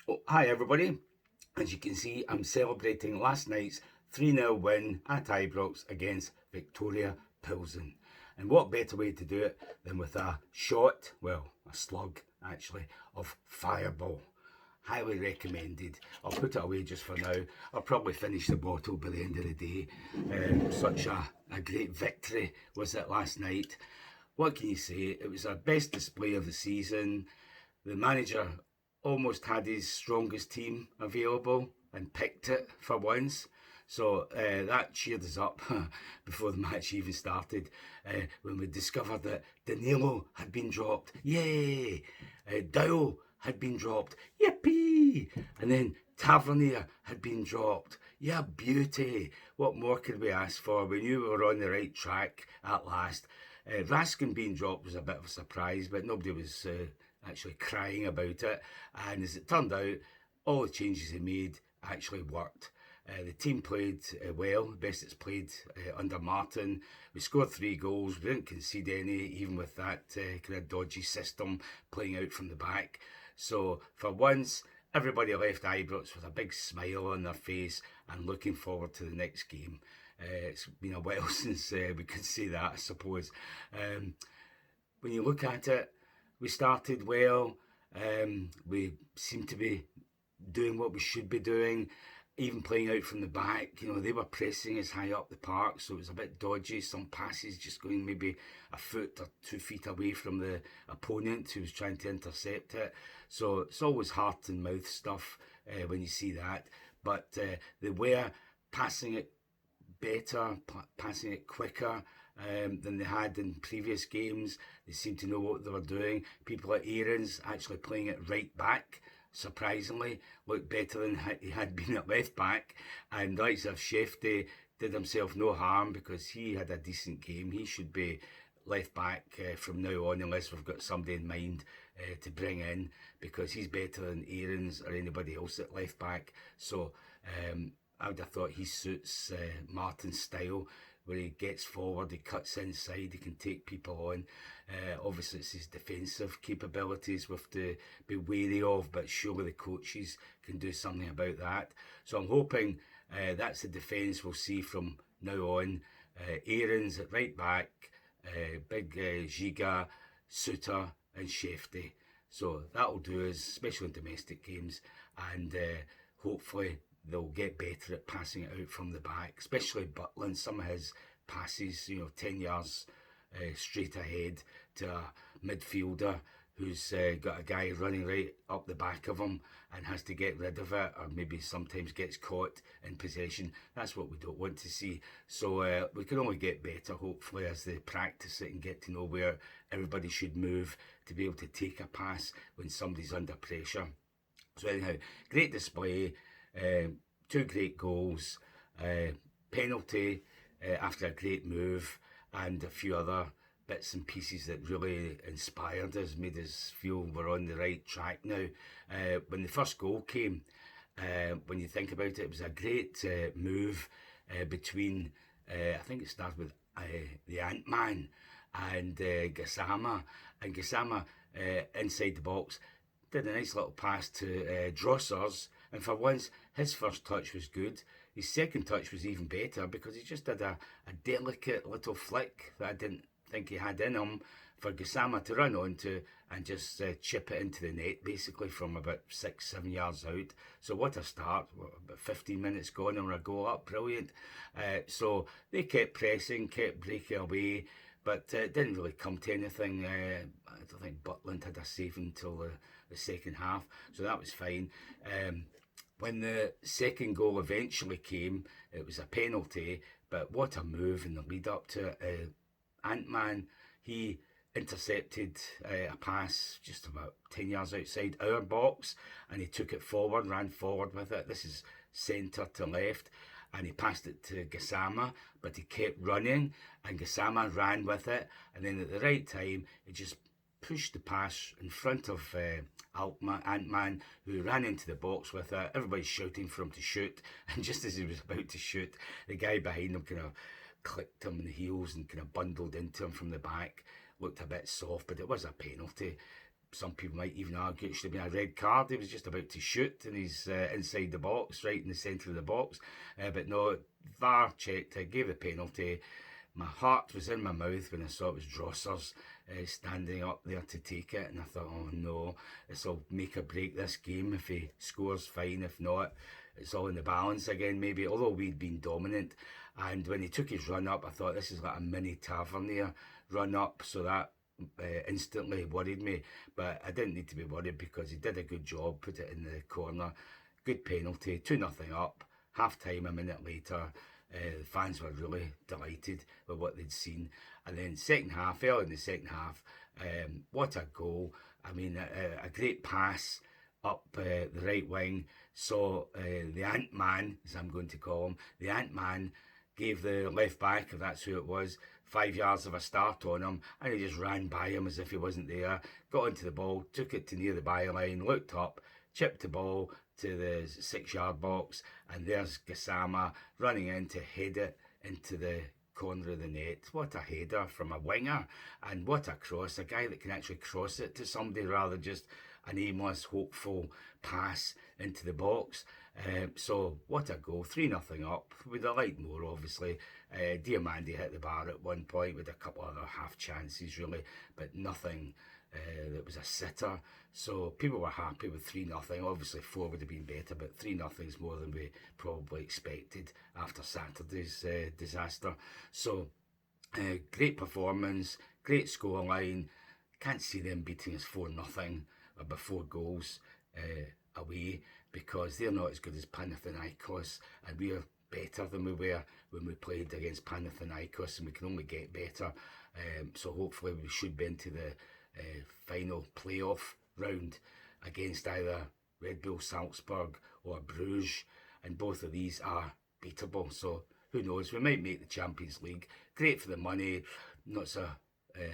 Oh, hi everybody. As you can see, I'm celebrating last night's 3-0 win at Ibrox against Victoria Pilsen. And what better way to do it than with a shot, well, a slug actually, of Fireball. Highly recommended. I'll put it away just for now. I'll probably finish the bottle by the end of the day. Such a great victory was it last night. What can you say? It was our best display of the season. The manager almost had his strongest team available and picked it for once. So that cheered us up before the match even started when we discovered that Danilo had been dropped. Yay! Dow had been dropped. Yippee! And then Tavernier had been dropped. Yeah, beauty. What more could we ask for? We knew we were on the right track at last. Raskin being dropped was a bit of a surprise, but nobody was actually crying about it. And as it turned out, all the changes he made actually worked. The team played well, best it's played under Martin. We scored 3 goals, we didn't concede any, even with that kind of dodgy system playing out from the back. So for once, everybody left Ibrox with a big smile on their face and looking forward to the next game. It's been a while since we could say that, I suppose. When you look at it, we started well. We seem to be doing what we should be doing, even playing out from the back. You know, they were pressing us high up the park, so it was a bit dodgy. Some passes just going maybe a foot or 2 feet away from the opponent who was trying to intercept it. So it's always heart and mouth stuff when you see that. But they were passing it better, passing it quicker than they had in previous games. They seemed to know what they were doing. People like Aarons actually playing it right back, surprisingly, looked better than he had been at left back. And likes of Shefty did himself no harm because he had a decent game. He should be left back from now on, unless we've got somebody in mind to bring in, because he's better than Aarons or anybody else at left back. So I would have thought he suits Martin's style, where he gets forward, he cuts inside, he can take people on. Obviously, it's his defensive capabilities we have to be wary of, but surely the coaches can do something about that. So I'm hoping that's the defence we'll see from now on. Aarons at right back, big Giga, Suter, and Shefty. So that'll do us, especially in domestic games, and hopefully they'll get better at passing it out from the back, especially Butland. Some of his passes, 10 yards straight ahead to a midfielder who's got a guy running right up the back of him and has to get rid of it, or maybe sometimes gets caught in possession. That's what we don't want to see. So we can only get better, hopefully, as they practice it and get to know where everybody should move to be able to take a pass when somebody's under pressure. So anyhow, great display. 2 great goals, penalty after a great move, and a few other bits and pieces that really inspired us, made us feel we're on the right track now. When the first goal came, when you think about it, it was a great move between, I think it started with the Antman and Gassama, and Gassama inside the box did a nice little pass to Drossers, and for once his first touch was good. His second touch was even better because he just did a delicate little flick that I didn't think he had in him for Gassama to run onto and just chip it into the net basically from about 6-7 yards out. So what a start. About 15 minutes gone and we're a goal up. Brilliant. So they kept pressing, kept breaking away, but it didn't really come to anything. I don't think Butland had a save until the second half, so that was fine. When the second goal eventually came, it was a penalty, but what a move in the lead up to it. Antman, he intercepted a pass just about 10 yards outside our box, and he took it forward, ran forward with it. This is centre to left, and he passed it to Gassama, but he kept running, and Gassama ran with it, and then at the right time, he just pushed the pass in front of Antman, who ran into the box with it. Everybody's shouting for him to shoot, and just as he was about to shoot, the guy behind him kind of clicked him in the heels and kind of bundled into him from the back. Looked a bit soft, but it was a penalty. some people might even argue it should have been a red card. He was just about to shoot and he's inside the box, right in the centre of the box. But no, VAR checked it, gave the penalty. My heart was in my mouth when I saw it was Drossers standing up there to take it, and I thought, oh no, this will make or break this game. If he scores, fine. If not, it's all in the balance again, maybe. Although we'd been dominant, and when he took his run up, I thought this is like a mini Tavernier run up, so that instantly worried me. But I didn't need to be worried because he did a good job, put it in the corner. Good penalty, 2-0 up. Half time, a minute later. The fans were really delighted with what they'd seen. And then second half, early in the second half, what a goal. I mean, a great pass up the right wing. So the Antman, as I'm going to call him, the Antman gave the left back, if that's who it was, 5 yards of a start on him, and he just ran by him as if he wasn't there, got into the ball, took it to near the byline, looked up, chipped the ball to the 6-yard box, and there's Gassama running in to head it into the corner of the net. What a header from a winger, and what a cross, a guy that can actually cross it to somebody rather just an aimless, hopeful pass into the box. So what a goal, 3-0 up. We'd have liked more, obviously. Diamandi hit the bar at one point with a couple other half chances, really, but nothing that was a sitter. So people were happy with 3-0. Obviously 4 would have been better, but 3-0 is more than we probably expected after Saturday's disaster. So great performance, great scoreline. Can't see them beating us 4-0 or 4 goals away, because they're not as good as Panathinaikos, and we are better than we were when we played against Panathinaikos, and we can only get better. So hopefully we should be into the final playoff round against either Red Bull Salzburg or Bruges, and both of these are beatable. So who knows, we might make the Champions League. Great for the money, not so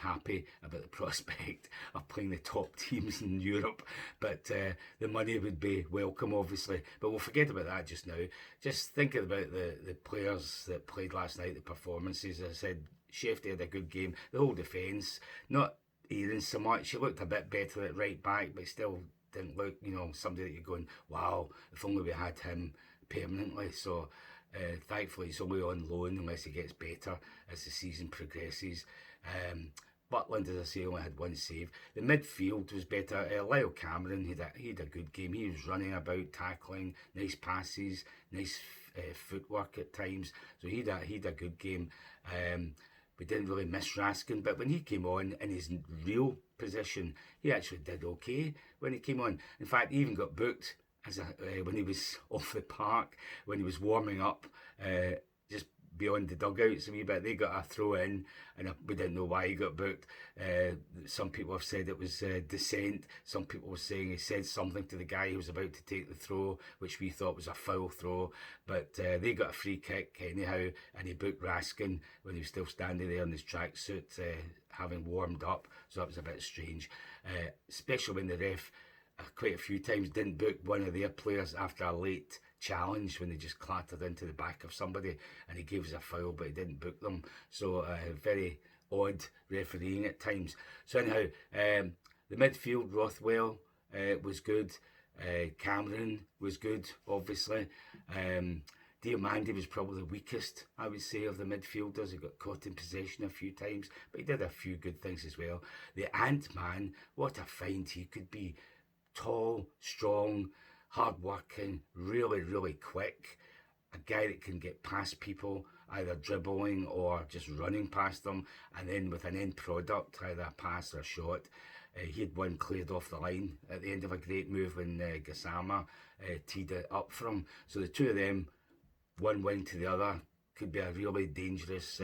happy about the prospect of playing the top teams in Europe, but the money would be welcome, obviously. But we'll forget about that just now. Just thinking about the players that played last night, the performances. As I said, Shefty had a good game. The whole defence, not Aaron so much. She looked a bit better at right back, but still didn't look, somebody that you're going, wow, if only we had him permanently. So thankfully he's only on loan unless he gets better as the season progresses. Butland, as I say, only had 1 save. The midfield was better. Lyle Cameron, he had a good game. He was running about, tackling, nice passes, nice footwork at times. So he had a good game. We didn't really miss Raskin, but when he came on in his real position, he actually did okay when he came on. In fact, he even got booked as when he was off the park, when he was warming up, just beyond the dugouts a wee bit. They got a throw in, and we didn't know why he got booked. Some people have said it was dissent. Some people were saying he said something to the guy who was about to take the throw, which we thought was a foul throw. But they got a free kick anyhow, and he booked Raskin when he was still standing there in his tracksuit, having warmed up. So that was a bit strange, especially when the ref quite a few times didn't book one of their players after a late challenge, when they just clattered into the back of somebody and he gave us a foul, but he didn't book them. So very odd refereeing at times. So anyhow, the midfield, Rothwell was good. Cameron was good, obviously. Diamandi was probably the weakest, I would say, of the midfielders. He got caught in possession a few times, but he did a few good things as well. The Antman, what a find he could be. Tall, strong, hard-working, really, really quick. A guy that can get past people, either dribbling or just running past them, and then with an end product, either a pass or a shot. He had one cleared off the line at the end of a great move when Gassama teed it up for him. So the two of them, one wing to the other, could be a really dangerous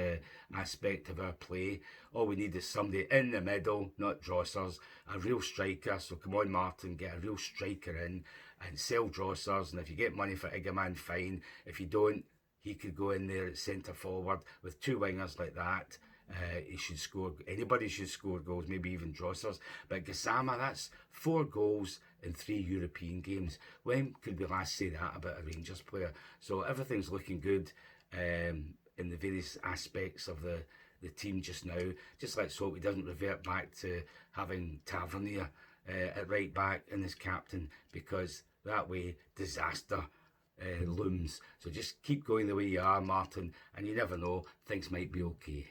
aspect of our play. All we need is somebody in the middle, not Drossers, a real striker. So come on, Martin, get a real striker in and sell Drossers. And if you get money for Igaman, fine. If you don't, he could go in there at centre forward with 2 wingers like that. He should score. Anybody should score goals, maybe even Drossers. But Gassama, that's 4 goals in 3 European games. When could we last say that about a Rangers player? So everything's looking good in the various aspects of the team just now. Just let's hope he doesn't revert back to having Tavernier at right back and as captain, because that way disaster looms. So just keep going the way you are, Martin, and you never know, things might be okay.